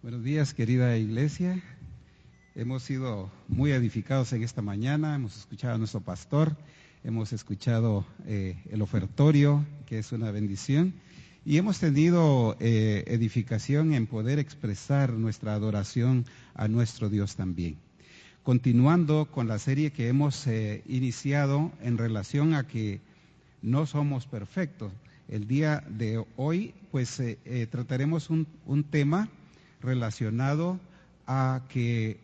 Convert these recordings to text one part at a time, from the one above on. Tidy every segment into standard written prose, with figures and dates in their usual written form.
Buenos días, querida iglesia. Hemos sido muy edificados en esta mañana, hemos escuchado a nuestro pastor, hemos escuchado el ofertorio, que es una bendición, y hemos tenido edificación en poder expresar nuestra adoración a nuestro Dios también. Continuando con la serie que hemos iniciado en relación a que no somos perfectos, el día de hoy pues trataremos un tema relacionado a que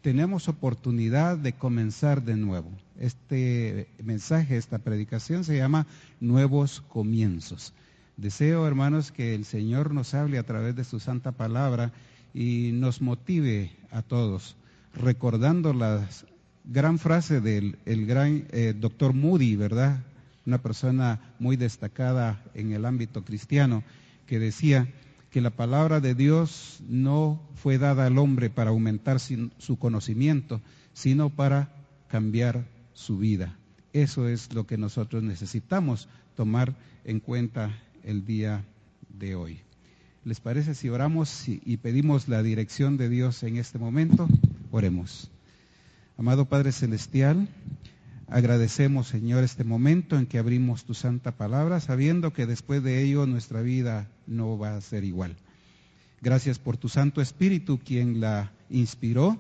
tenemos oportunidad de comenzar de nuevo. Este mensaje, esta predicación se llama Nuevos Comienzos. Deseo, hermanos, que el Señor nos hable a través de su santa palabra y nos motive a todos, recordando la gran frase del gran doctor Moody, ¿verdad? Una persona muy destacada en el ámbito cristiano, que decía que la palabra de Dios no fue dada al hombre para aumentar su conocimiento, sino para cambiar su vida. Eso es lo que nosotros necesitamos tomar en cuenta el día de hoy. ¿Les parece si oramos y pedimos la dirección de Dios en este momento? Oremos. Amado Padre Celestial, agradecemos, Señor, este momento en que abrimos tu santa palabra, sabiendo que después de ello nuestra vida no va a ser igual. Gracias por tu Santo Espíritu, quien la inspiró,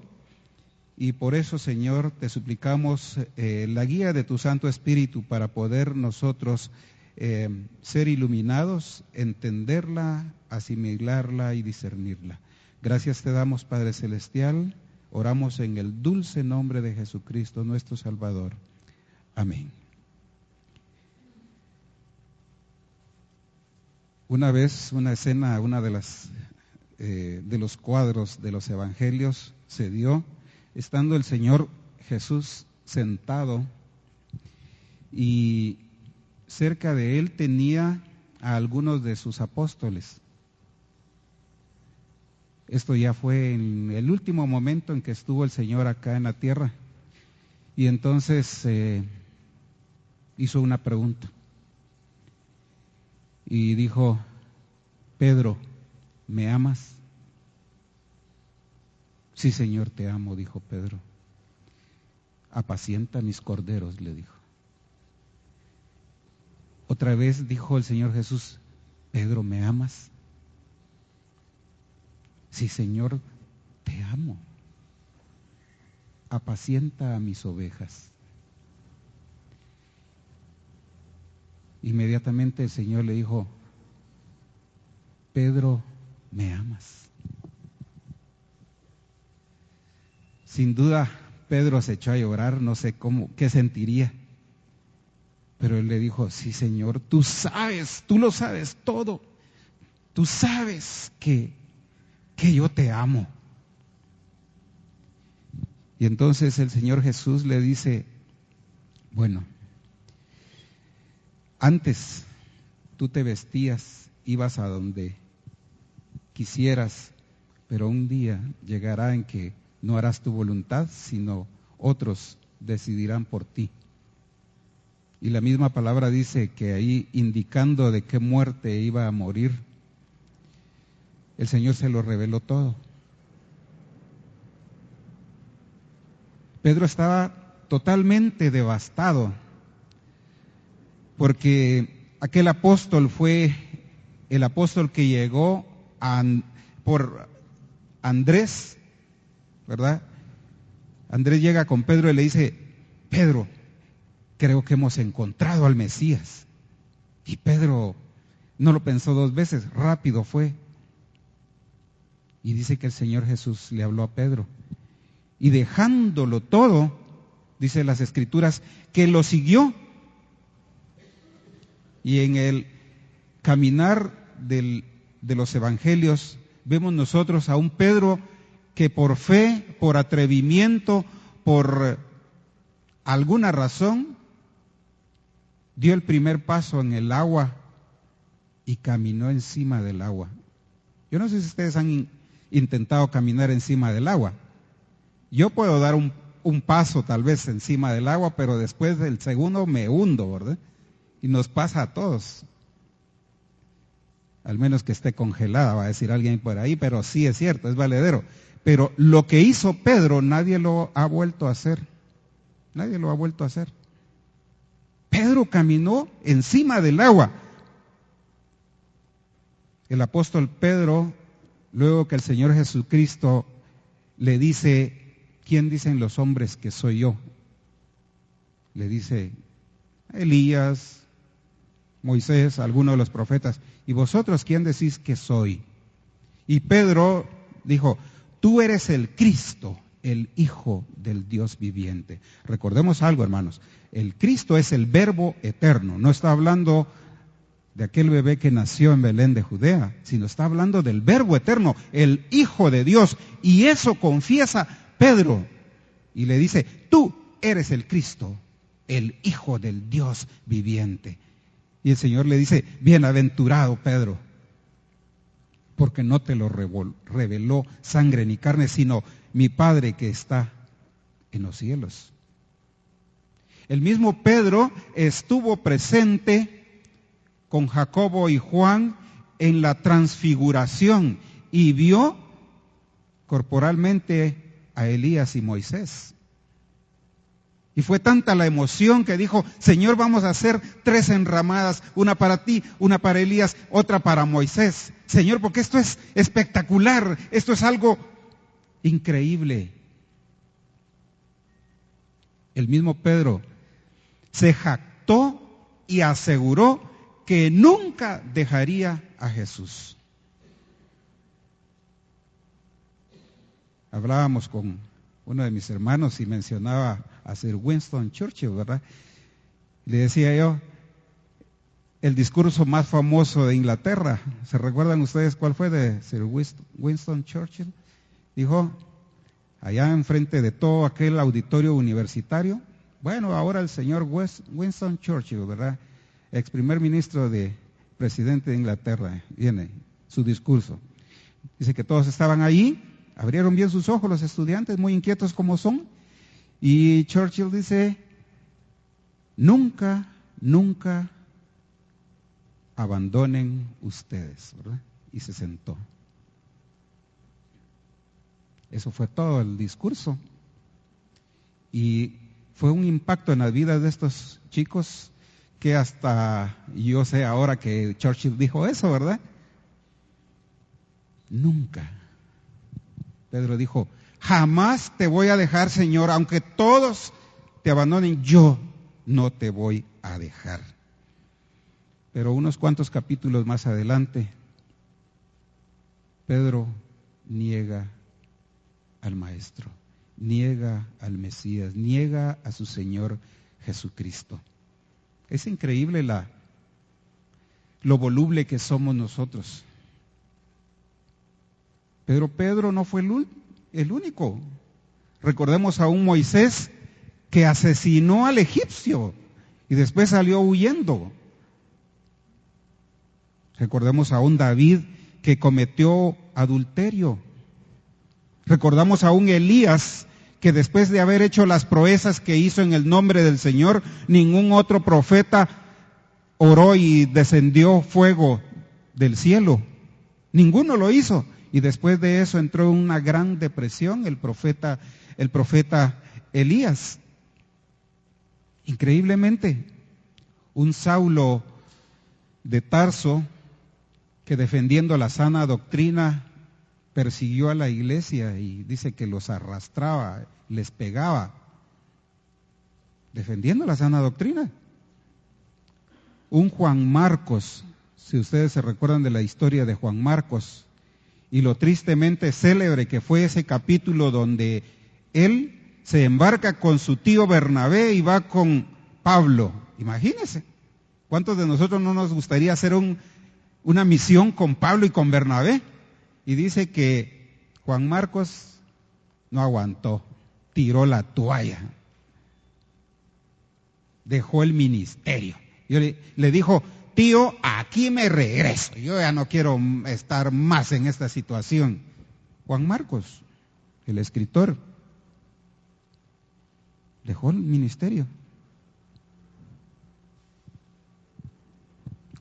y por eso, Señor, te suplicamos la guía de tu Santo Espíritu para poder nosotros ser iluminados, entenderla, asimilarla y discernirla. Gracias te damos, Padre Celestial, oramos en el dulce nombre de Jesucristo, nuestro Salvador. Amén. Una vez, una escena, una de los cuadros de los evangelios se dio, estando el Señor Jesús sentado, y cerca de él tenía a algunos de sus apóstoles. Esto ya fue en el último momento en que estuvo el Señor acá en la tierra, y entonces hizo una pregunta y dijo: Pedro, ¿me amas? Sí, Señor, te amo, dijo Pedro. Apacienta mis corderos, le dijo. Otra vez dijo el Señor Jesús: Pedro, ¿me amas? Sí, Señor, te amo. Apacienta a mis ovejas. Inmediatamente el Señor le dijo: Pedro, ¿me amas? Sin duda, Pedro se echó a llorar, no sé qué sentiría. Pero él le dijo: sí, Señor, tú sabes, tú lo sabes todo. Tú sabes que yo te amo. Y entonces el Señor Jesús le dice: bueno, antes tú te vestías, ibas a donde quisieras, pero un día llegará en que no harás tu voluntad, sino otros decidirán por ti. Y la misma palabra dice que ahí, indicando de qué muerte iba a morir, el Señor se lo reveló todo. Pedro estaba totalmente devastado, porque aquel apóstol fue el apóstol que llegó por Andrés, ¿verdad? Andrés llega con Pedro y le dice: Pedro, creo que hemos encontrado al Mesías. Y Pedro no lo pensó dos veces, rápido fue. Y dice que el Señor Jesús le habló a Pedro. Y dejándolo todo, dice las Escrituras, que lo siguió. Y en el caminar de los evangelios vemos nosotros a un Pedro que por fe, por atrevimiento, por alguna razón, dio el primer paso en el agua y caminó encima del agua. Yo no sé si ustedes han intentado caminar encima del agua. Yo puedo dar un paso tal vez encima del agua, pero después del segundo me hundo, ¿verdad? Y nos pasa a todos. al menos que esté congelada, va a decir alguien por ahí, pero sí es cierto, es valedero. Pero lo que hizo Pedro, nadie lo ha vuelto a hacer. Nadie lo ha vuelto a hacer. Pedro caminó encima del agua. El apóstol Pedro, luego que el Señor Jesucristo le dice, ¿quién dicen los hombres que soy yo? Le dice Elías, Moisés, alguno de los profetas. ¿Y vosotros quién decís que soy? Y Pedro dijo, tú eres el Cristo, el Hijo del Dios viviente. Recordemos algo, hermanos, el Cristo es el Verbo eterno, no está hablando de aquel bebé que nació en Belén de Judea, sino está hablando del Verbo eterno, el Hijo de Dios, y eso confiesa Pedro, y le dice, tú eres el Cristo, el Hijo del Dios viviente. Y el Señor le dice, bienaventurado Pedro, porque no te lo reveló sangre ni carne, sino mi Padre que está en los cielos. El mismo Pedro estuvo presente con Jacobo y Juan en la transfiguración y vio corporalmente a Elías y Moisés. Y fue tanta la emoción que dijo, Señor, vamos a hacer 3 enramadas, una para ti, una para Elías, otra para Moisés. Señor, porque esto es espectacular, esto es algo increíble. El mismo Pedro se jactó y aseguró que nunca dejaría a Jesús. Hablábamos con uno de mis hermanos y mencionaba a Sir Winston Churchill, ¿verdad? Le decía yo, el discurso más famoso de Inglaterra, ¿se recuerdan ustedes cuál fue de Sir Winston Churchill? Dijo, allá enfrente de todo aquel auditorio universitario, bueno, ahora el señor Winston Churchill, ¿verdad? Ex primer ministro de presidente de Inglaterra, viene su discurso. Dice que todos estaban ahí, abrieron bien sus ojos los estudiantes, muy inquietos como son, y Churchill dice, nunca, nunca abandonen ustedes, ¿verdad? Y se sentó. Eso fue todo el discurso. Y fue un impacto en la vida de estos chicos que hasta yo sé ahora que Churchill dijo eso, ¿verdad? Nunca. Pedro dijo, jamás te voy a dejar, Señor, aunque todos te abandonen, yo no te voy a dejar. Pero unos cuantos capítulos más adelante, Pedro niega al Maestro, niega al Mesías, niega a su Señor Jesucristo. Es increíble lo voluble que somos nosotros. Pero Pedro no fue el único. Recordemos a un Moisés que asesinó al egipcio y después salió huyendo. Recordemos a un David que cometió adulterio. Recordamos a un Elías que después de haber hecho las proezas que hizo en el nombre del Señor, ningún otro profeta oró y descendió fuego del cielo. Ninguno lo hizo. Y después de eso entró en una gran depresión el profeta Elías. Increíblemente, un Saulo de Tarso que defendiendo la sana doctrina persiguió a la iglesia y dice que los arrastraba, les pegaba, defendiendo la sana doctrina. Un Juan Marcos, si ustedes se recuerdan de la historia de Juan Marcos, y lo tristemente célebre que fue ese capítulo donde él se embarca con su tío Bernabé y va con Pablo. Imagínense, ¿cuántos de nosotros no nos gustaría hacer una misión con Pablo y con Bernabé? Y dice que Juan Marcos no aguantó, tiró la toalla, dejó el ministerio. Le dijo, tío, aquí me regreso, yo ya no quiero estar más en esta situación. Juan Marcos, el escritor, dejó el ministerio.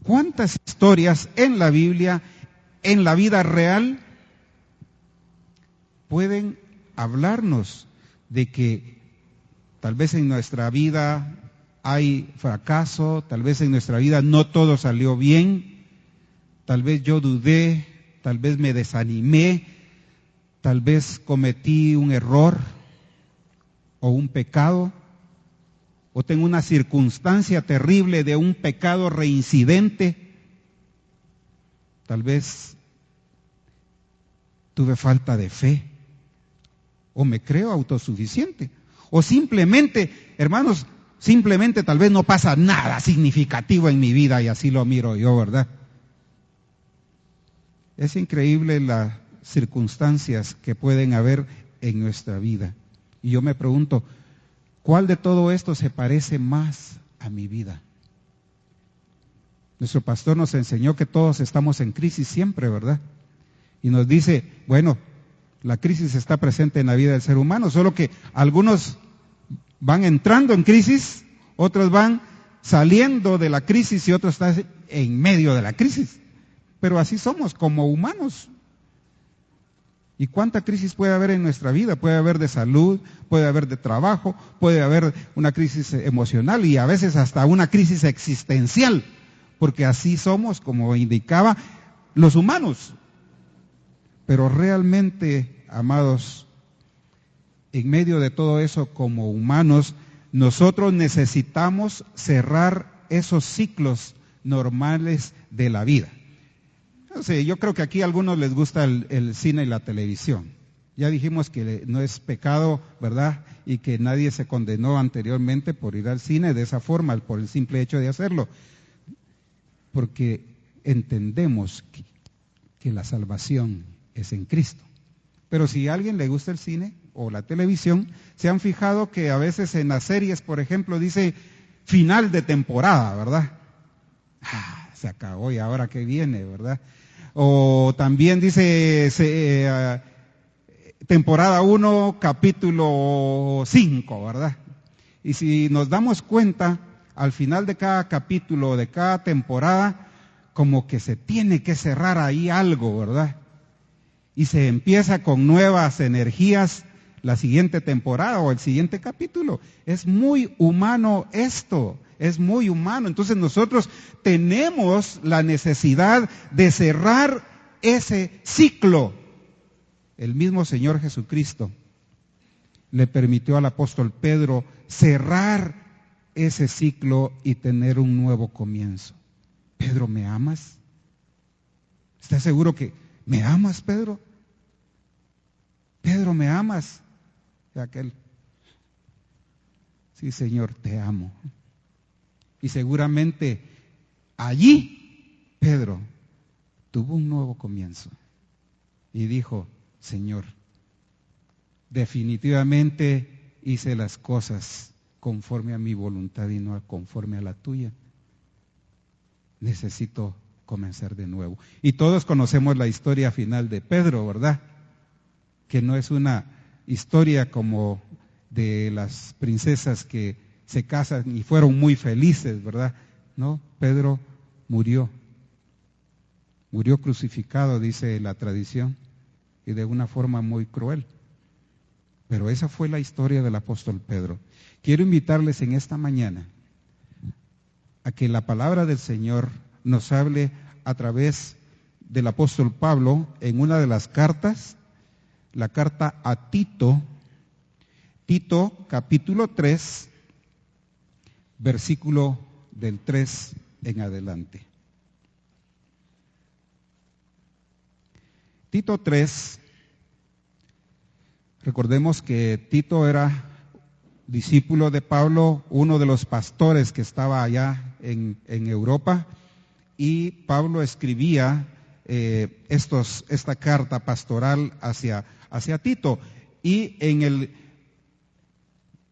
¿Cuántas historias en la Biblia, en la vida real, pueden hablarnos de que tal vez en nuestra vida hay fracaso, tal vez en nuestra vida no todo salió bien, tal vez yo dudé, tal vez me desanimé, tal vez cometí un error o un pecado, o tengo una circunstancia terrible de un pecado reincidente, tal vez tuve falta de fe, o me creo autosuficiente, o simplemente, hermanos, simplemente tal vez no pasa nada significativo en mi vida y así lo miro yo, ¿verdad? Es increíble las circunstancias que pueden haber en nuestra vida. Y yo me pregunto, ¿cuál de todo esto se parece más a mi vida? Nuestro pastor nos enseñó que todos estamos en crisis siempre, ¿verdad? Y nos dice, bueno, la crisis está presente en la vida del ser humano, solo que algunos van entrando en crisis, otros van saliendo de la crisis y otros están en medio de la crisis. Pero así somos como humanos. ¿Y cuánta crisis puede haber en nuestra vida? Puede haber de salud, puede haber de trabajo, puede haber una crisis emocional y a veces hasta una crisis existencial, porque así somos, como indicaba, los humanos. Pero realmente, amados, en medio de todo eso, como humanos, nosotros necesitamos cerrar esos ciclos normales de la vida. No sé, yo creo que aquí a algunos les gusta el cine y la televisión. Ya dijimos que no es pecado, ¿verdad? Y que nadie se condenó anteriormente por ir al cine de esa forma, por el simple hecho de hacerlo. Porque entendemos que la salvación es en Cristo. Pero si a alguien le gusta el cine o la televisión, se han fijado que a veces en las series, por ejemplo, dice final de temporada, ¿verdad? Se acabó y ahora qué viene, ¿verdad? O también dice temporada 1, capítulo 5, ¿verdad? Y si nos damos cuenta, al final de cada capítulo, de cada temporada, como que se tiene que cerrar ahí algo, ¿verdad? Y se empieza con nuevas energías la siguiente temporada o el siguiente capítulo. Es muy humano esto, es muy humano. Entonces nosotros tenemos la necesidad de cerrar ese ciclo. El mismo Señor Jesucristo le permitió al apóstol Pedro cerrar ese ciclo y tener un nuevo comienzo. Pedro, ¿me amas? ¿Estás seguro que me amas, Pedro? Pedro, ¿me amas? Y aquel, sí, Señor, te amo. Y seguramente allí Pedro tuvo un nuevo comienzo y dijo, Señor, definitivamente hice las cosas conforme a mi voluntad y no conforme a la tuya. Necesito comenzar de nuevo. Y todos conocemos la historia final de Pedro, ¿verdad? Que no es una historia como de las princesas que se casan y fueron muy felices, ¿verdad? No, Pedro murió crucificado, dice la tradición, y de una forma muy cruel. Pero esa fue la historia del apóstol Pedro. Quiero invitarles en esta mañana a que la palabra del Señor nos hable a través del apóstol Pablo en una de las cartas, la carta a Tito, Tito capítulo 3, versículo del 3 en adelante. Tito 3, recordemos que Tito era discípulo de Pablo, uno de los pastores que estaba allá en Europa, y Pablo escribía esta carta pastoral hacia Tito. Y en el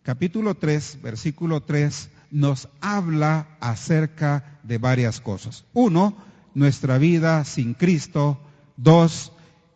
capítulo 3, versículo 3, nos habla acerca de varias cosas. 1, nuestra vida sin Cristo. 2,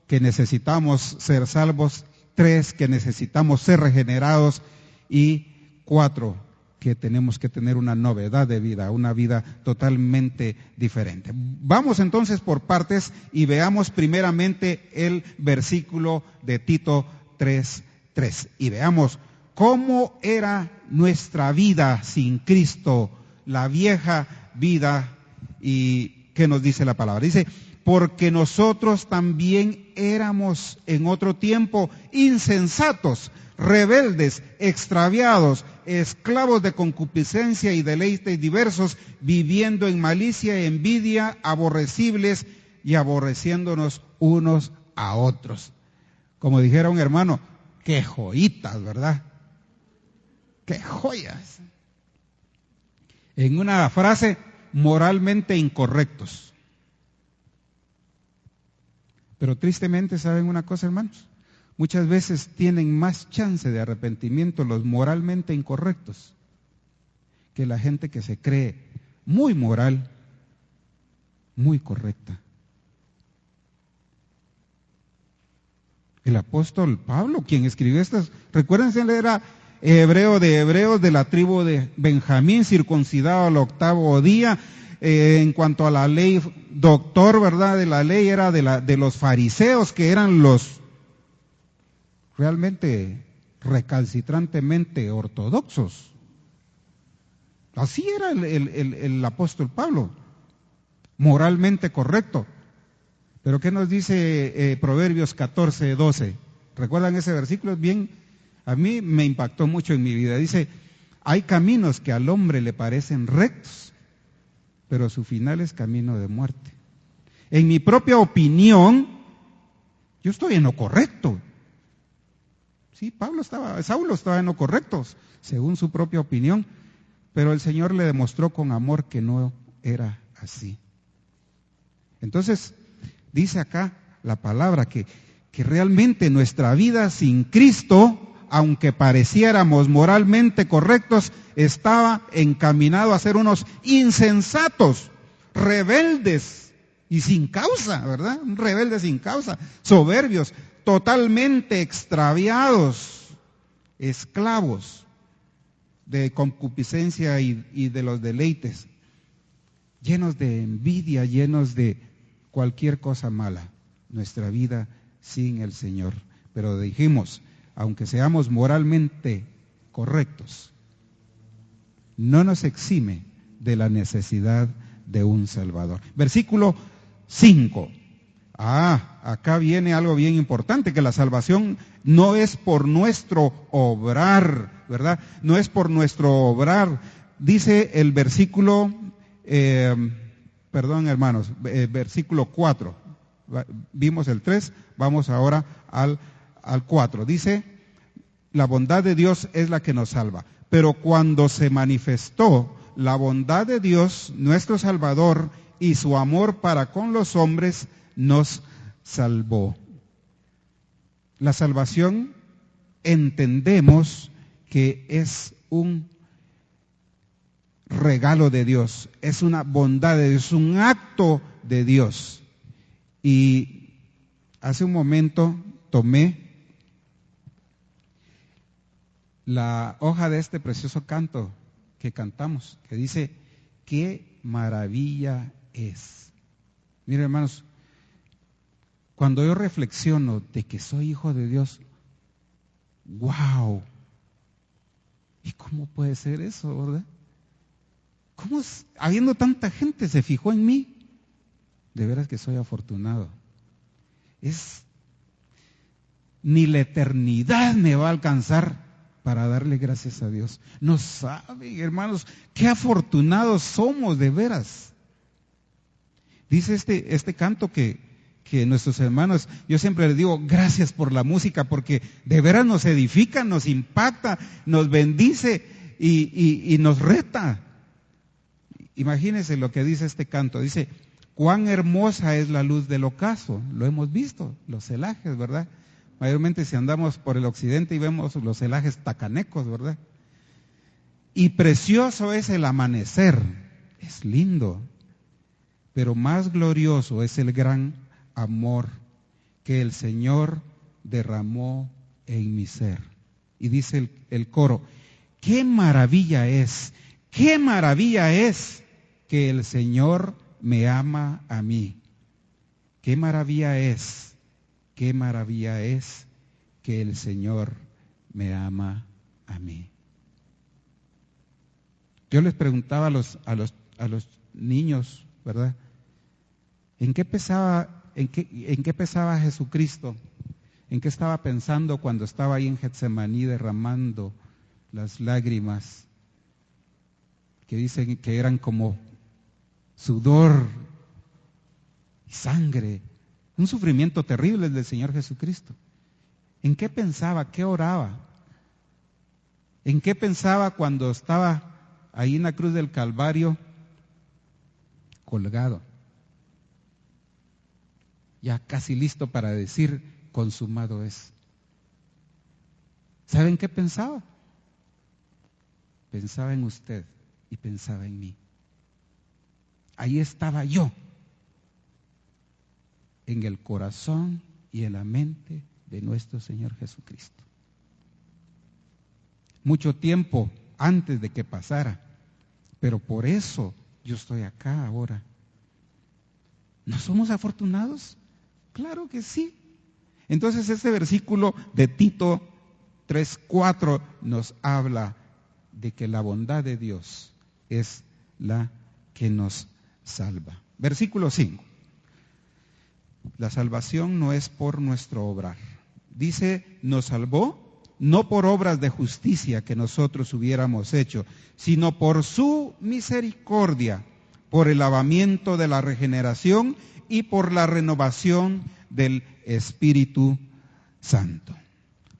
que necesitamos ser salvos. 3, que necesitamos ser regenerados. Y 4, que tenemos que tener una novedad de vida, una vida totalmente diferente. Vamos entonces por partes y veamos primeramente el versículo de Tito 3:3 y veamos cómo era nuestra vida sin Cristo, la vieja vida. ¿Y qué nos dice la palabra? Dice, porque nosotros también éramos en otro tiempo insensatos, rebeldes, extraviados, esclavos de concupiscencia y deleites diversos, viviendo en malicia y envidia, aborrecibles y aborreciéndonos unos a otros. Como dijera un hermano, qué joyitas, ¿verdad? Qué joyas. En una frase, moralmente incorrectos. Pero tristemente, ¿saben una cosa, hermanos? Muchas veces tienen más chance de arrepentimiento los moralmente incorrectos que la gente que se cree muy moral, muy correcta. El apóstol Pablo, quien escribió estas, recuérdense, él era hebreo de hebreos, de la tribu de Benjamín, circuncidado al 8º día. En cuanto a la ley, doctor, ¿verdad? De la ley, era de los fariseos, que eran los realmente recalcitrantemente ortodoxos. Así era el apóstol Pablo, moralmente correcto. Pero ¿qué nos dice Proverbios 14:12? ¿Recuerdan ese versículo? Bien, a mí me impactó mucho en mi vida. Dice, hay caminos que al hombre le parecen rectos, pero su final es camino de muerte. En mi propia opinión, yo estoy en lo correcto. Sí, Saulo estaba en lo correcto, según su propia opinión, pero el Señor le demostró con amor que no era así. Entonces, dice acá la palabra que realmente nuestra vida sin Cristo, aunque pareciéramos moralmente correctos, estaba encaminado a ser unos insensatos, rebeldes y sin causa, ¿verdad? Rebeldes sin causa, soberbios, totalmente extraviados, esclavos de concupiscencia y de los deleites, llenos de envidia, llenos de cualquier cosa mala, nuestra vida sin el Señor. Pero dijimos, aunque seamos moralmente correctos, no nos exime de la necesidad de un Salvador. Versículo 5. Acá viene algo bien importante, que la salvación no es por nuestro obrar, ¿verdad? No es por nuestro obrar. Dice el versículo, hermanos, versículo 4. Vimos el 3, vamos ahora al 4. Dice, la bondad de Dios es la que nos salva. Pero cuando se manifestó la bondad de Dios, nuestro Salvador, y su amor para con los hombres, nos salvó. La salvación entendemos que es un regalo de Dios, es una bondad de Dios, es un acto de Dios. Y hace un momento tomé la hoja de este precioso canto que cantamos, que dice, qué maravilla es. Miren, hermanos, cuando yo reflexiono de que soy hijo de Dios, ¡wow! ¿Y cómo puede ser eso, verdad? ¿Cómo habiendo tanta gente se fijó en mí? De veras que soy afortunado. Ni la eternidad me va a alcanzar para darle gracias a Dios. No saben, hermanos, qué afortunados somos de veras. Dice este canto que nuestros hermanos, yo siempre les digo, gracias por la música, porque de veras nos edifica, nos impacta, nos bendice y nos reta. Imagínense lo que dice este canto, dice, cuán hermosa es la luz del ocaso, lo hemos visto, los celajes, ¿verdad? Mayormente si andamos por el occidente y vemos los celajes tacanecos, ¿verdad? Y precioso es el amanecer, es lindo, pero más glorioso es el gran amor que el Señor derramó en mi ser. Y dice el coro, qué maravilla es que el Señor me ama a mí. Qué maravilla es que el Señor me ama a mí. Yo les preguntaba a los niños, ¿verdad? ¿En qué pensaba Jesucristo? ¿En qué estaba pensando cuando estaba ahí en Getsemaní derramando las lágrimas que dicen que eran como sudor y sangre? Un sufrimiento terrible el del Señor Jesucristo. ¿En qué pensaba? ¿Qué oraba? ¿En qué pensaba cuando estaba ahí en la cruz del Calvario colgado? Ya casi listo para decir, consumado es. ¿Saben qué pensaba? Pensaba en usted y pensaba en mí. Ahí estaba yo, en el corazón y en la mente de nuestro Señor Jesucristo. Mucho tiempo antes de que pasara, pero por eso yo estoy acá ahora. ¿No somos afortunados? Claro que sí. Entonces este versículo de Tito 3:4 nos habla de que la bondad de Dios es la que nos salva. Versículo 5. La salvación no es por nuestro obrar. Dice, nos salvó no por obras de justicia que nosotros hubiéramos hecho, sino por su misericordia, por el lavamiento de la regeneración y por la renovación del Espíritu Santo.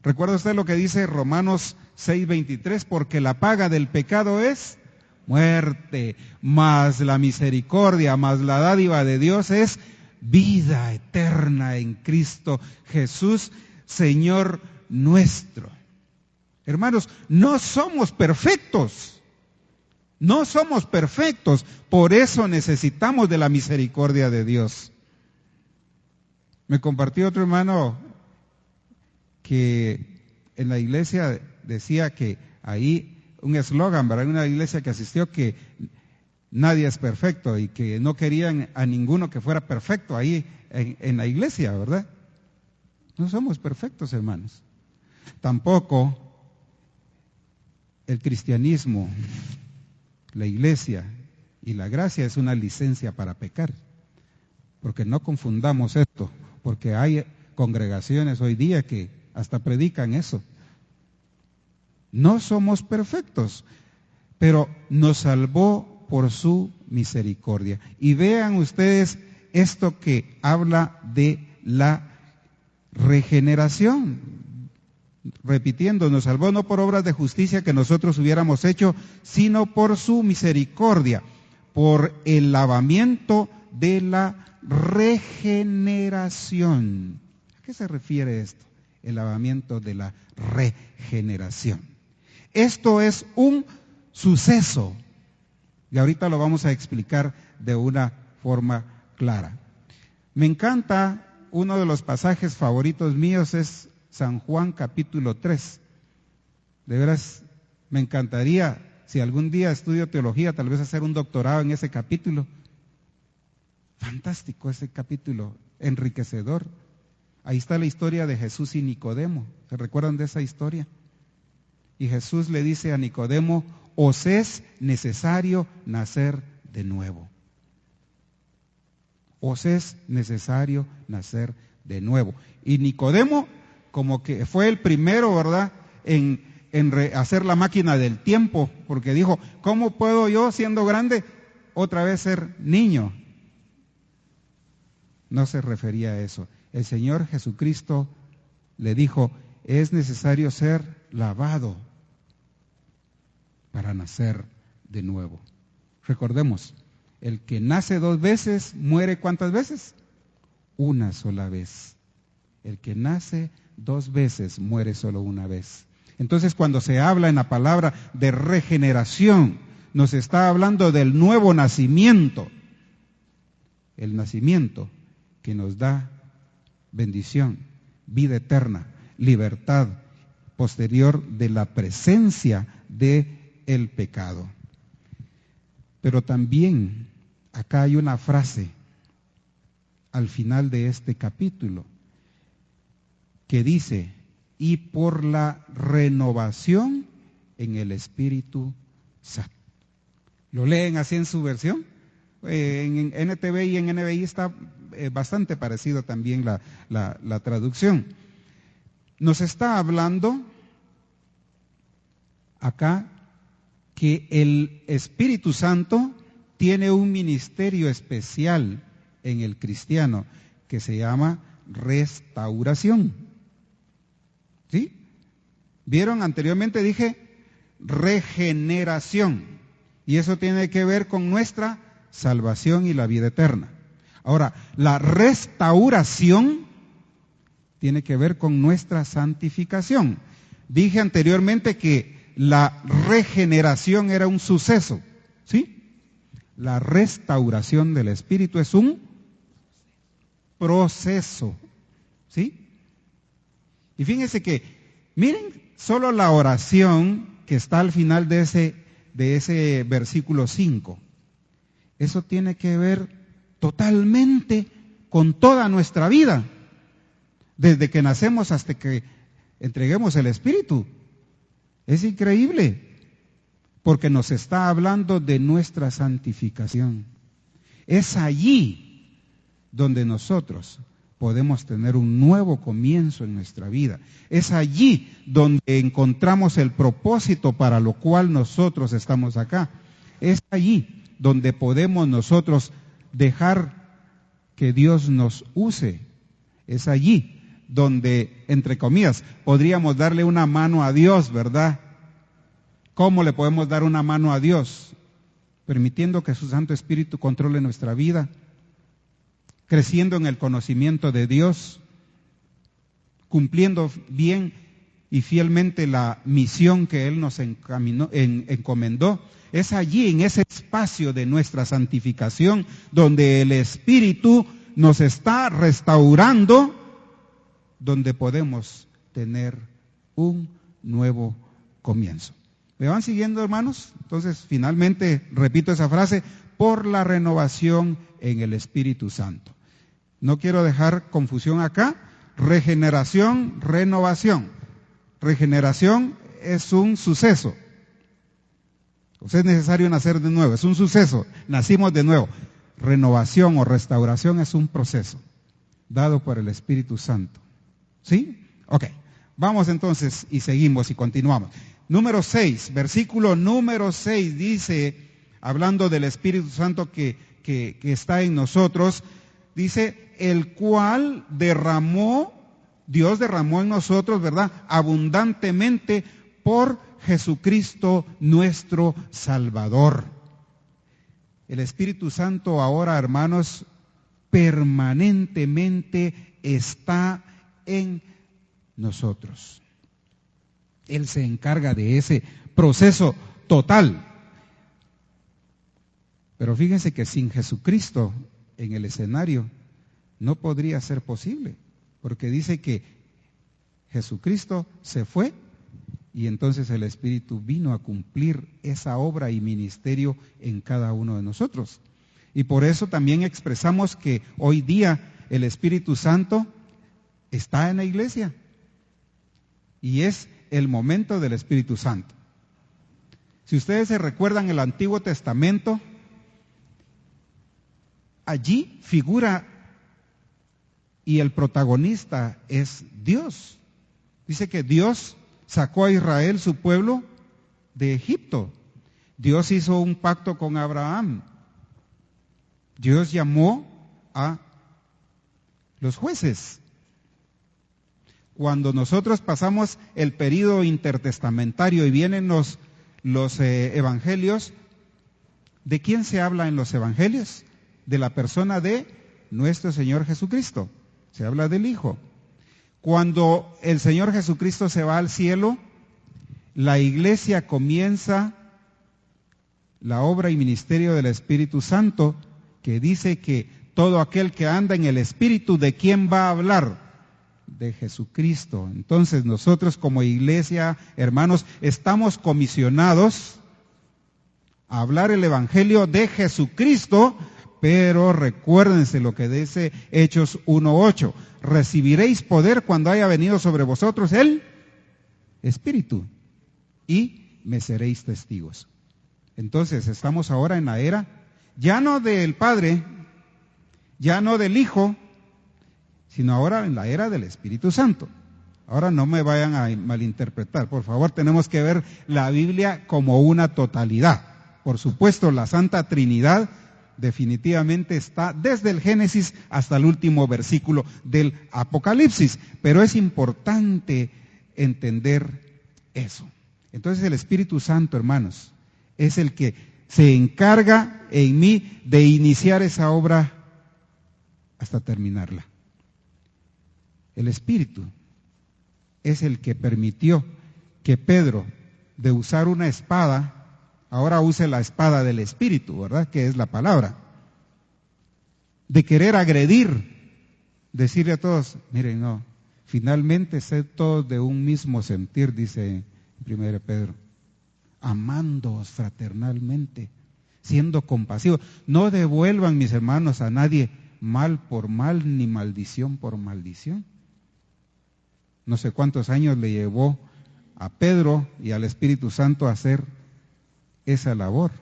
¿Recuerda usted lo que dice Romanos 6:23? Porque la paga del pecado es muerte, mas la misericordia, mas la dádiva de Dios es vida eterna en Cristo Jesús, Señor nuestro. Hermanos, no somos perfectos. No somos perfectos, por eso necesitamos de la misericordia de Dios. Me compartió otro hermano que en la iglesia decía que ahí, un eslogan, ¿verdad? En una iglesia que asistió, que nadie es perfecto y que no querían a ninguno que fuera perfecto ahí en la iglesia, ¿verdad? No somos perfectos, hermanos. Tampoco el cristianismo, la iglesia y la gracia es una licencia para pecar. Porque no confundamos esto, porque hay congregaciones hoy día que hasta predican eso. No somos perfectos, pero nos salvó por su misericordia. Y vean ustedes esto que habla de la regeneración. Repitiendo, nos salvó no por obras de justicia que nosotros hubiéramos hecho, sino por su misericordia, por el lavamiento de la regeneración. ¿A qué se refiere esto? El lavamiento de la regeneración. Esto es un suceso y ahorita lo vamos a explicar de una forma clara. Me encanta, uno de los pasajes favoritos míos es San Juan capítulo 3. De veras, me encantaría, si algún día estudio teología, tal vez hacer un doctorado en ese capítulo. Fantástico ese capítulo, enriquecedor. Ahí está la historia de Jesús y Nicodemo. ¿Se recuerdan de esa historia? Y Jesús le dice a Nicodemo, os es necesario nacer de nuevo. Os es necesario nacer de nuevo. Y Nicodemo, como que fue el primero, ¿verdad?, en hacer la máquina del tiempo, porque dijo, ¿cómo puedo yo, siendo grande, otra vez ser niño? No se refería a eso. El Señor Jesucristo le dijo, es necesario ser lavado para nacer de nuevo. Recordemos, el que nace 2 veces, muere ¿cuántas veces? Una sola vez. El que nace 2 veces, muere solo una vez. Entonces, cuando se habla en la palabra de regeneración, nos está hablando del nuevo nacimiento. El nacimiento que nos da bendición, vida eterna, libertad, posterior de la presencia de el pecado. Pero también acá hay una frase al final de este capítulo que dice, y por la renovación en el Espíritu Santo. ¿Lo leen así en su versión? En NTV y en NBI está bastante parecido también la traducción. Nos está hablando acá que el Espíritu Santo tiene un ministerio especial en el cristiano que se llama restauración. ¿Sí? ¿Vieron? Anteriormente dije regeneración. Y eso tiene que ver con nuestra salvación y la vida eterna. Ahora, la restauración tiene que ver con nuestra santificación. Dije anteriormente que la regeneración era un suceso, ¿sí? La restauración del Espíritu es un proceso, ¿sí? Y fíjense que, miren, solo la oración que está al final de ese versículo 5, eso tiene que ver totalmente con toda nuestra vida, desde que nacemos hasta que entreguemos el Espíritu. Es increíble, porque nos está hablando de nuestra santificación. Es allí donde nosotros podemos tener un nuevo comienzo en nuestra vida. Es allí donde encontramos el propósito para lo cual nosotros estamos acá. Es allí donde podemos nosotros dejar que Dios nos use. Es allí donde, entre comillas, podríamos darle una mano a Dios, ¿verdad? ¿Cómo le podemos dar una mano a Dios? Permitiendo que su Santo Espíritu controle nuestra vida, creciendo en el conocimiento de Dios, cumpliendo bien y fielmente la misión que Él nos encomendó. Es allí, en ese espacio de nuestra santificación, donde el Espíritu nos está restaurando, donde podemos tener un nuevo comienzo. ¿Me van siguiendo, hermanos? Entonces, finalmente, repito esa frase, por la renovación en el Espíritu Santo. No quiero dejar confusión acá. Regeneración, renovación. Regeneración es un suceso. O sea, es necesario nacer de nuevo, es un suceso, nacimos de nuevo. Renovación o restauración es un proceso dado por el Espíritu Santo. ¿Sí? Ok, vamos entonces y seguimos y continuamos. Número 6, versículo número 6 dice, hablando del Espíritu Santo que está en nosotros, dice, el cual Dios derramó en nosotros, ¿verdad? Abundantemente por Jesucristo nuestro Salvador. El Espíritu Santo ahora, hermanos, permanentemente está en nosotros. Él se encarga de ese proceso total. Pero fíjense que sin Jesucristo en el escenario no podría ser posible, porque dice que Jesucristo se fue y entonces el Espíritu vino a cumplir esa obra y ministerio en cada uno de nosotros. Y por eso también expresamos que hoy día el Espíritu Santo está en la iglesia y es el momento del Espíritu Santo. Si ustedes se recuerdan el Antiguo Testamento, allí figura y el protagonista es Dios. Dice que Dios sacó a Israel, su pueblo, de Egipto. Dios hizo un pacto con Abraham. Dios llamó a los jueces. Cuando nosotros pasamos el período intertestamentario y vienen los evangelios, ¿de quién se habla en los evangelios? De la persona de nuestro Señor Jesucristo. Se habla del Hijo. Cuando el Señor Jesucristo se va al cielo, la iglesia comienza la obra y ministerio del Espíritu Santo, que dice que todo aquel que anda en el Espíritu, ¿de quién va a hablar? de Jesucristo. Entonces nosotros como iglesia, hermanos, estamos comisionados a hablar el evangelio de Jesucristo, pero recuérdense lo que dice Hechos 1:8, recibiréis poder cuando haya venido sobre vosotros el Espíritu y me seréis testigos. Entonces estamos ahora en la era, ya no del Padre, ya no del Hijo, sino ahora en la era del Espíritu Santo. Ahora no me vayan a malinterpretar, por favor, tenemos que ver la Biblia como una totalidad. Por supuesto, la Santa Trinidad definitivamente está desde el Génesis hasta el último versículo del Apocalipsis, pero es importante entender eso. Entonces el Espíritu Santo, hermanos, es el que se encarga en mí de iniciar esa obra hasta terminarla. El Espíritu es el que permitió que Pedro, de usar una espada, ahora use la espada del Espíritu, ¿verdad? Que es la palabra. De querer agredir, decirle a todos, miren, no, finalmente sed todos de un mismo sentir, dice 1 Pedro, amándoos fraternalmente, siendo compasivos. No devuelvan, mis hermanos, a nadie mal por mal, ni maldición por maldición. No sé cuántos años le llevó a Pedro y al Espíritu Santo a hacer esa labor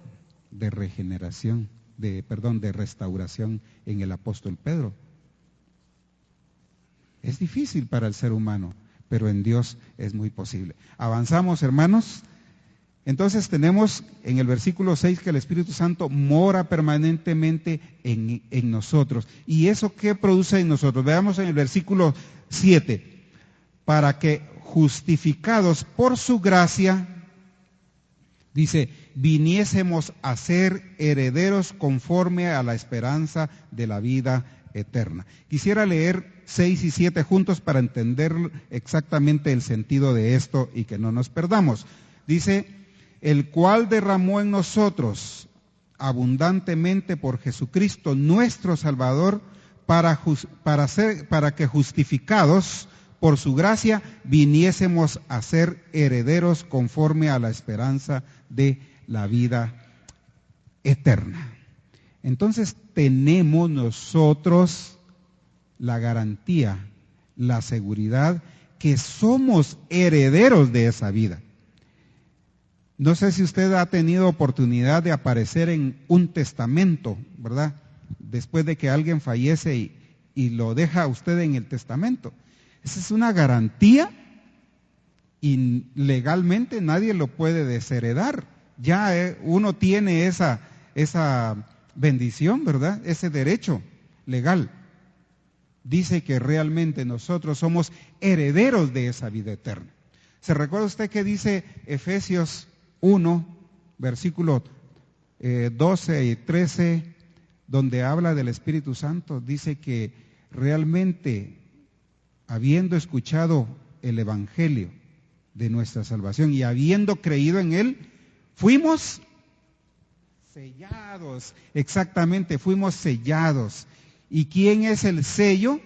de regeneración, de restauración en el apóstol Pedro. Es difícil para el ser humano, pero en Dios es muy posible. Avanzamos, hermanos. Entonces tenemos en el versículo 6 que el Espíritu Santo mora permanentemente en nosotros. ¿Y eso qué produce en nosotros? Veamos en el versículo 7. Para que justificados por su gracia, dice, viniésemos a ser herederos conforme a la esperanza de la vida eterna. Quisiera leer 6 y 7 juntos para entender exactamente el sentido de esto y que no nos perdamos. Dice, el cual derramó en nosotros abundantemente por Jesucristo nuestro Salvador para que justificados por su gracia viniésemos a ser herederos conforme a la esperanza de la vida eterna. Entonces tenemos nosotros la garantía, la seguridad que somos herederos de esa vida. No sé si usted ha tenido oportunidad de aparecer en un testamento, ¿verdad? Después de que alguien fallece y lo deja usted en el testamento. Esa es una garantía y legalmente nadie lo puede desheredar. Ya uno tiene esa bendición, ¿verdad? Ese derecho legal. Dice que realmente nosotros somos herederos de esa vida eterna. ¿Se recuerda usted que dice Efesios 1, versículo 12 y 13, donde habla del Espíritu Santo? Dice que realmente, habiendo escuchado el Evangelio de nuestra salvación y habiendo creído en él, fuimos sellados. Exactamente, fuimos sellados. ¿Y quién es el sello?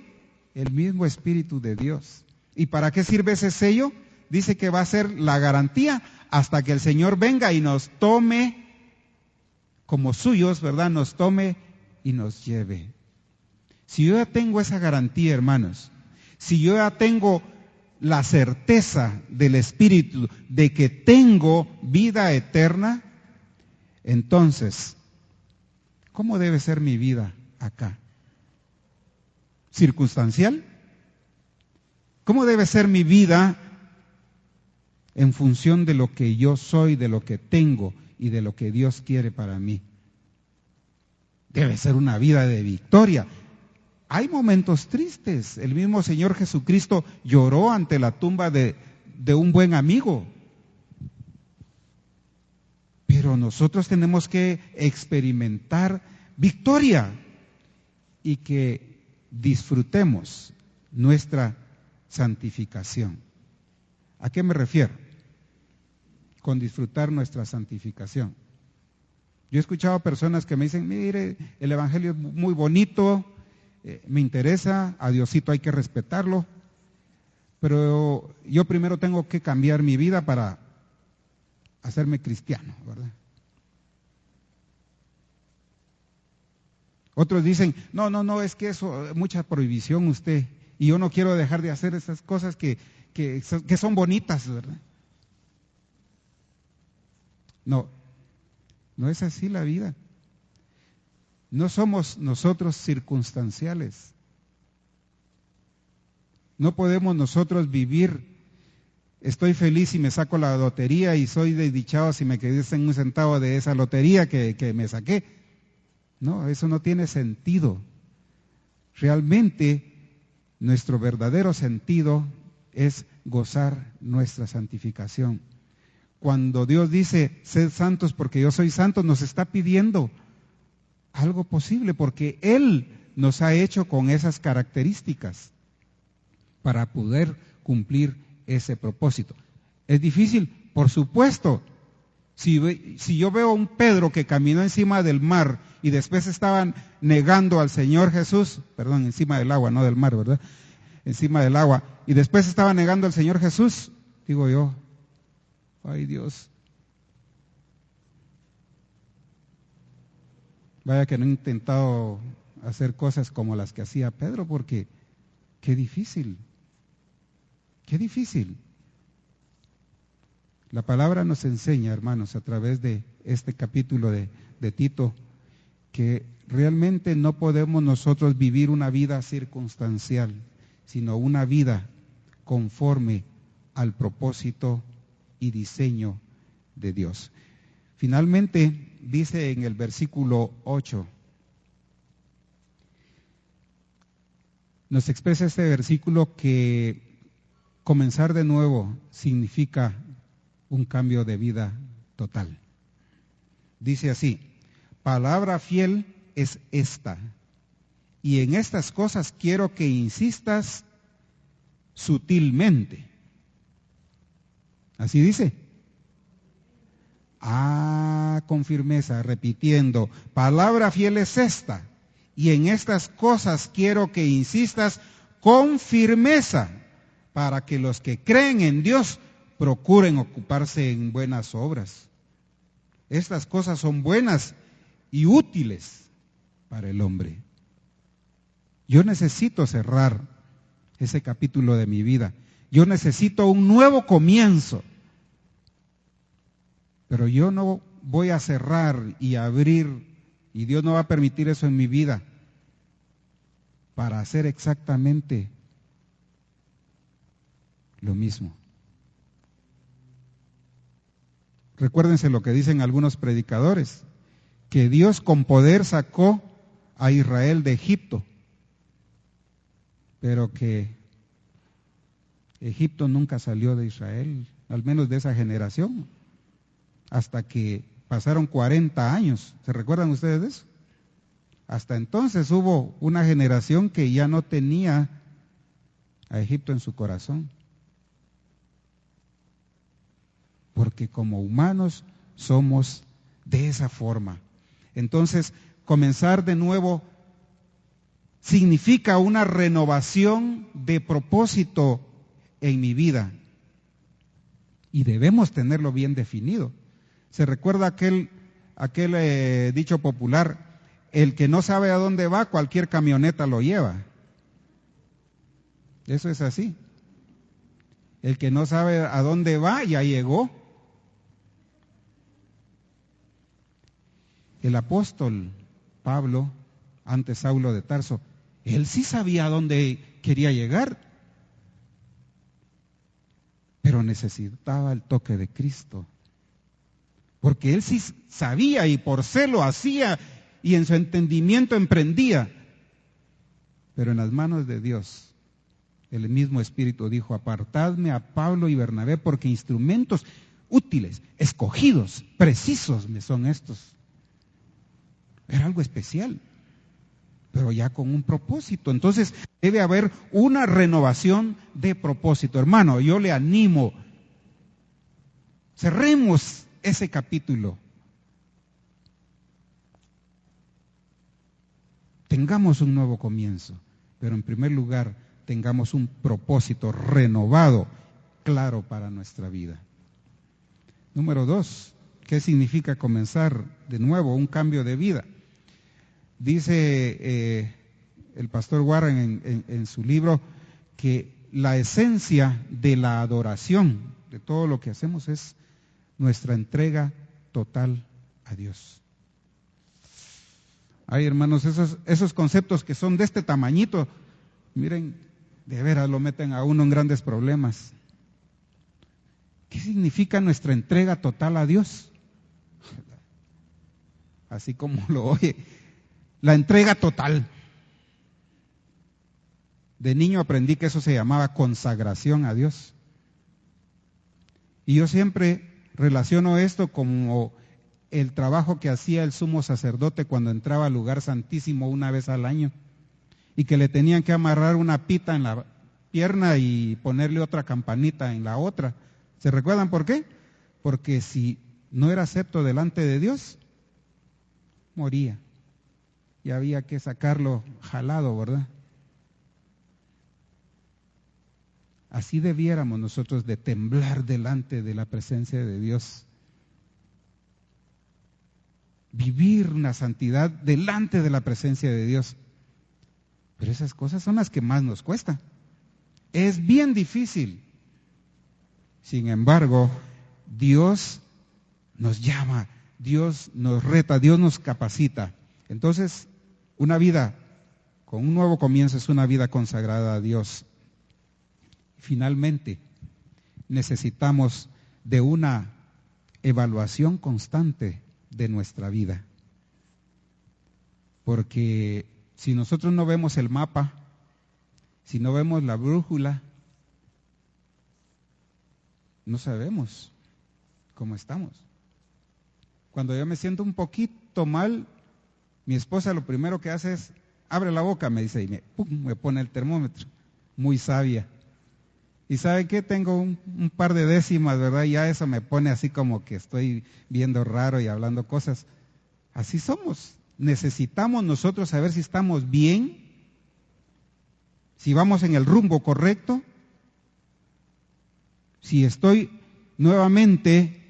El mismo Espíritu de Dios. ¿Y para qué sirve ese sello? Dice que va a ser la garantía hasta que el Señor venga y nos tome como suyos, ¿verdad? Nos tome y nos lleve. Si yo ya tengo esa garantía, hermanos, si yo ya tengo la certeza del Espíritu de que tengo vida eterna, entonces, ¿cómo debe ser mi vida acá? ¿Circunstancial? ¿Cómo debe ser mi vida en función de lo que yo soy, de lo que tengo y de lo que Dios quiere para mí? Debe ser una vida de victoria. Hay momentos tristes. El mismo Señor Jesucristo lloró ante la tumba de un buen amigo. Pero nosotros tenemos que experimentar victoria y que disfrutemos nuestra santificación. ¿A qué me refiero? Con disfrutar nuestra santificación. Yo he escuchado personas que me dicen, mire, el Evangelio es muy bonito, me interesa, a Diosito hay que respetarlo, pero yo primero tengo que cambiar mi vida para hacerme cristiano, ¿verdad? Otros dicen, no, es que eso, mucha prohibición usted, y yo no quiero dejar de hacer esas cosas que son bonitas, ¿verdad? No, no es así la vida. No somos nosotros circunstanciales. No podemos nosotros vivir, estoy feliz si me saco la lotería y soy desdichado si me quedé en un centavo de esa lotería que me saqué. No, eso no tiene sentido. Realmente nuestro verdadero sentido es gozar nuestra santificación. Cuando Dios dice, sed santos porque yo soy santo, nos está pidiendo algo posible porque Él nos ha hecho con esas características para poder cumplir ese propósito. ¿Es difícil? Por supuesto. Si yo veo a un Pedro que caminó encima del mar y después estaban negando al Señor Jesús, perdón, encima del agua, no del mar, ¿verdad? Encima del agua, y después estaba negando al Señor Jesús, digo yo, ay Dios, vaya que no he intentado hacer cosas como las que hacía Pedro, porque qué difícil, qué difícil. La palabra nos enseña, hermanos, a través de este capítulo de Tito, que realmente no podemos nosotros vivir una vida circunstancial, sino una vida conforme al propósito y diseño de Dios. Finalmente, dice en el versículo 8, nos expresa este versículo que comenzar de nuevo significa un cambio de vida total. Dice así, palabra fiel es esta, y en estas cosas quiero que insistas sutilmente. Así dice. Con firmeza, repitiendo, palabra fiel es esta, y en estas cosas quiero que insistas con firmeza, para que los que creen en Dios procuren ocuparse en buenas obras. Estas cosas son buenas y útiles para el hombre. Yo necesito cerrar ese capítulo de mi vida. Yo necesito un nuevo comienzo. Pero yo no voy a cerrar y abrir, y Dios no va a permitir eso en mi vida, para hacer exactamente lo mismo. Recuérdense lo que dicen algunos predicadores, que Dios con poder sacó a Israel de Egipto, pero que Egipto nunca salió de Israel, al menos de esa generación, hasta que pasaron 40 años. ¿Se recuerdan ustedes de eso? Hasta entonces hubo una generación que ya no tenía a Egipto en su corazón. Porque como humanos somos de esa forma. Entonces, comenzar de nuevo significa una renovación de propósito en mi vida. Y debemos tenerlo bien definido. ¿Se recuerda aquel dicho popular? El que no sabe a dónde va, cualquier camioneta lo lleva. Eso es así. El que no sabe a dónde va, ya llegó. El apóstol Pablo, antes Saulo de Tarso, él sí sabía a dónde quería llegar, pero necesitaba el toque de Cristo, porque él sí sabía y por celo hacía y en su entendimiento emprendía, pero en las manos de Dios, el mismo Espíritu dijo, apartadme a Pablo y Bernabé porque instrumentos útiles, escogidos, precisos me son estos. Era algo especial, pero ya con un propósito. Entonces debe haber una renovación de propósito. Hermano, yo le animo, cerremos ese capítulo. Tengamos un nuevo comienzo, pero en primer lugar tengamos un propósito renovado, claro para nuestra vida. Número 2, ¿qué significa comenzar de nuevo un cambio de vida? Dice el pastor Warren en su libro que la esencia de la adoración, de todo lo que hacemos, es nuestra entrega total a Dios. Ay, hermanos, esos conceptos que son de este tamañito, miren, de veras lo meten a uno en grandes problemas. ¿Qué significa nuestra entrega total a Dios? Así como lo oye, la entrega total. De niño aprendí que eso se llamaba consagración a Dios. Y yo siempre relaciono esto como el trabajo que hacía el sumo sacerdote cuando entraba al lugar santísimo una vez al año y que le tenían que amarrar una pita en la pierna y ponerle otra campanita en la otra. ¿Se recuerdan por qué? Porque si no era acepto delante de Dios, moría. Y había que sacarlo jalado, ¿verdad? Así debiéramos nosotros de temblar delante de la presencia de Dios. Vivir una santidad delante de la presencia de Dios. Pero esas cosas son las que más nos cuesta. Es bien difícil. Sin embargo, Dios nos llama, Dios nos reta, Dios nos capacita. Entonces, una vida con un nuevo comienzo es una vida consagrada a Dios. Finalmente, necesitamos de una evaluación constante de nuestra vida. Porque si nosotros no vemos el mapa, si no vemos la brújula, no sabemos cómo estamos. Cuando yo me siento un poquito mal, mi esposa lo primero que hace es, abre la boca, me dice, y me pone el termómetro. Muy sabia. Y ¿sabe qué? Tengo un par de décimas, ¿verdad? Y ya eso me pone así como que estoy viendo raro y hablando cosas. Así somos. Necesitamos nosotros saber si estamos bien, si vamos en el rumbo correcto, si estoy nuevamente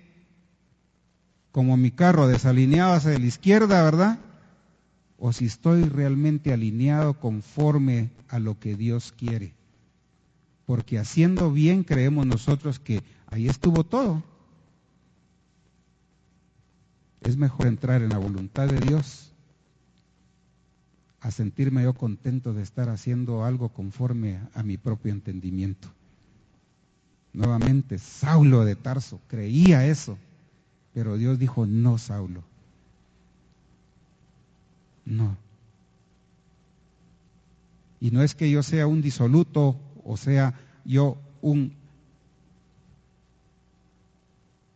como mi carro desalineado hacia la izquierda, ¿verdad? O si estoy realmente alineado conforme a lo que Dios quiere. Porque haciendo bien creemos nosotros que ahí estuvo todo. Es mejor entrar en la voluntad de Dios a sentirme yo contento de estar haciendo algo conforme a mi propio entendimiento. Nuevamente, Saulo de Tarso creía eso, pero Dios dijo, no, Saulo, no. Y no es que yo sea un disoluto, o sea, yo un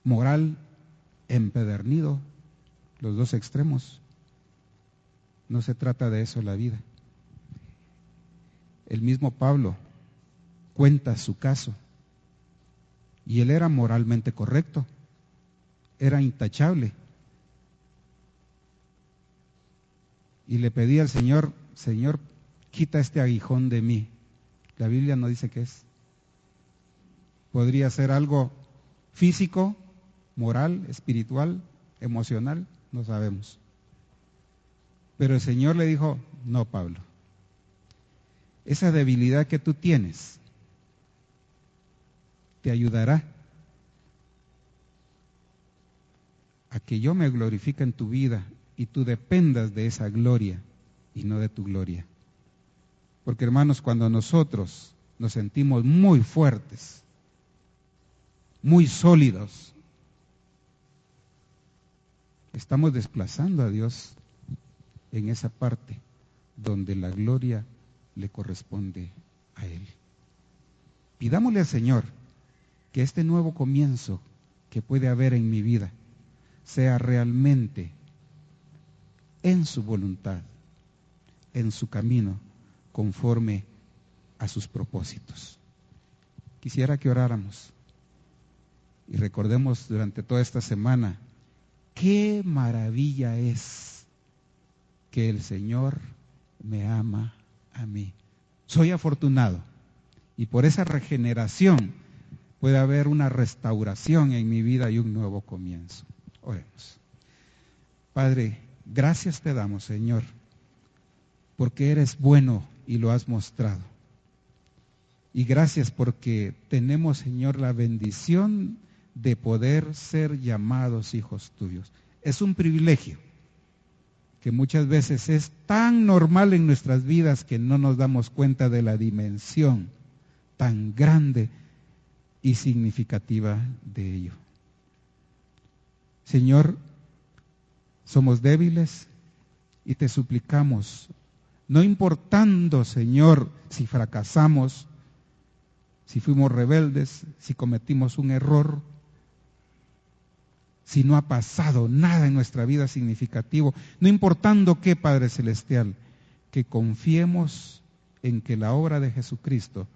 moral empedernido, los dos extremos. No se trata de eso la vida. El mismo Pablo cuenta su caso. Y él era moralmente correcto, era intachable. Y le pedía al Señor, Señor, quita este aguijón de mí. La Biblia no dice qué es. Podría ser algo físico, moral, espiritual, emocional, no sabemos. Pero el Señor le dijo, no, Pablo, esa debilidad que tú tienes te ayudará a que yo me glorifique en tu vida y tú dependas de esa gloria y no de tu gloria. Porque hermanos, cuando nosotros nos sentimos muy fuertes, muy sólidos, estamos desplazando a Dios en esa parte donde la gloria le corresponde a Él. Pidámosle al Señor que este nuevo comienzo que puede haber en mi vida sea realmente en su voluntad, en su camino, conforme a sus propósitos. Quisiera que oráramos y recordemos durante toda esta semana qué maravilla es que el Señor me ama a mí. Soy afortunado Y por esa regeneración puede haber una restauración en mi vida y un nuevo comienzo. Oremos. Padre, gracias te damos, Señor, porque eres bueno y lo has mostrado. Y gracias porque tenemos, Señor, la bendición de poder ser llamados hijos tuyos. Es un privilegio que muchas veces es tan normal en nuestras vidas que no nos damos cuenta de la dimensión tan grande y significativa de ello. Señor, somos débiles y te suplicamos, no importando, Señor, si fracasamos, si fuimos rebeldes, si cometimos un error, si no ha pasado nada en nuestra vida significativo, no importando qué, Padre Celestial, que confiemos en que la obra de Jesucristo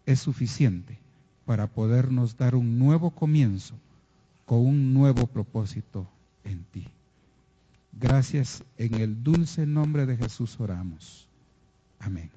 es suficiente para podernos dar un nuevo comienzo con un nuevo propósito en ti. Gracias, en el dulce nombre de Jesús oramos. Amén.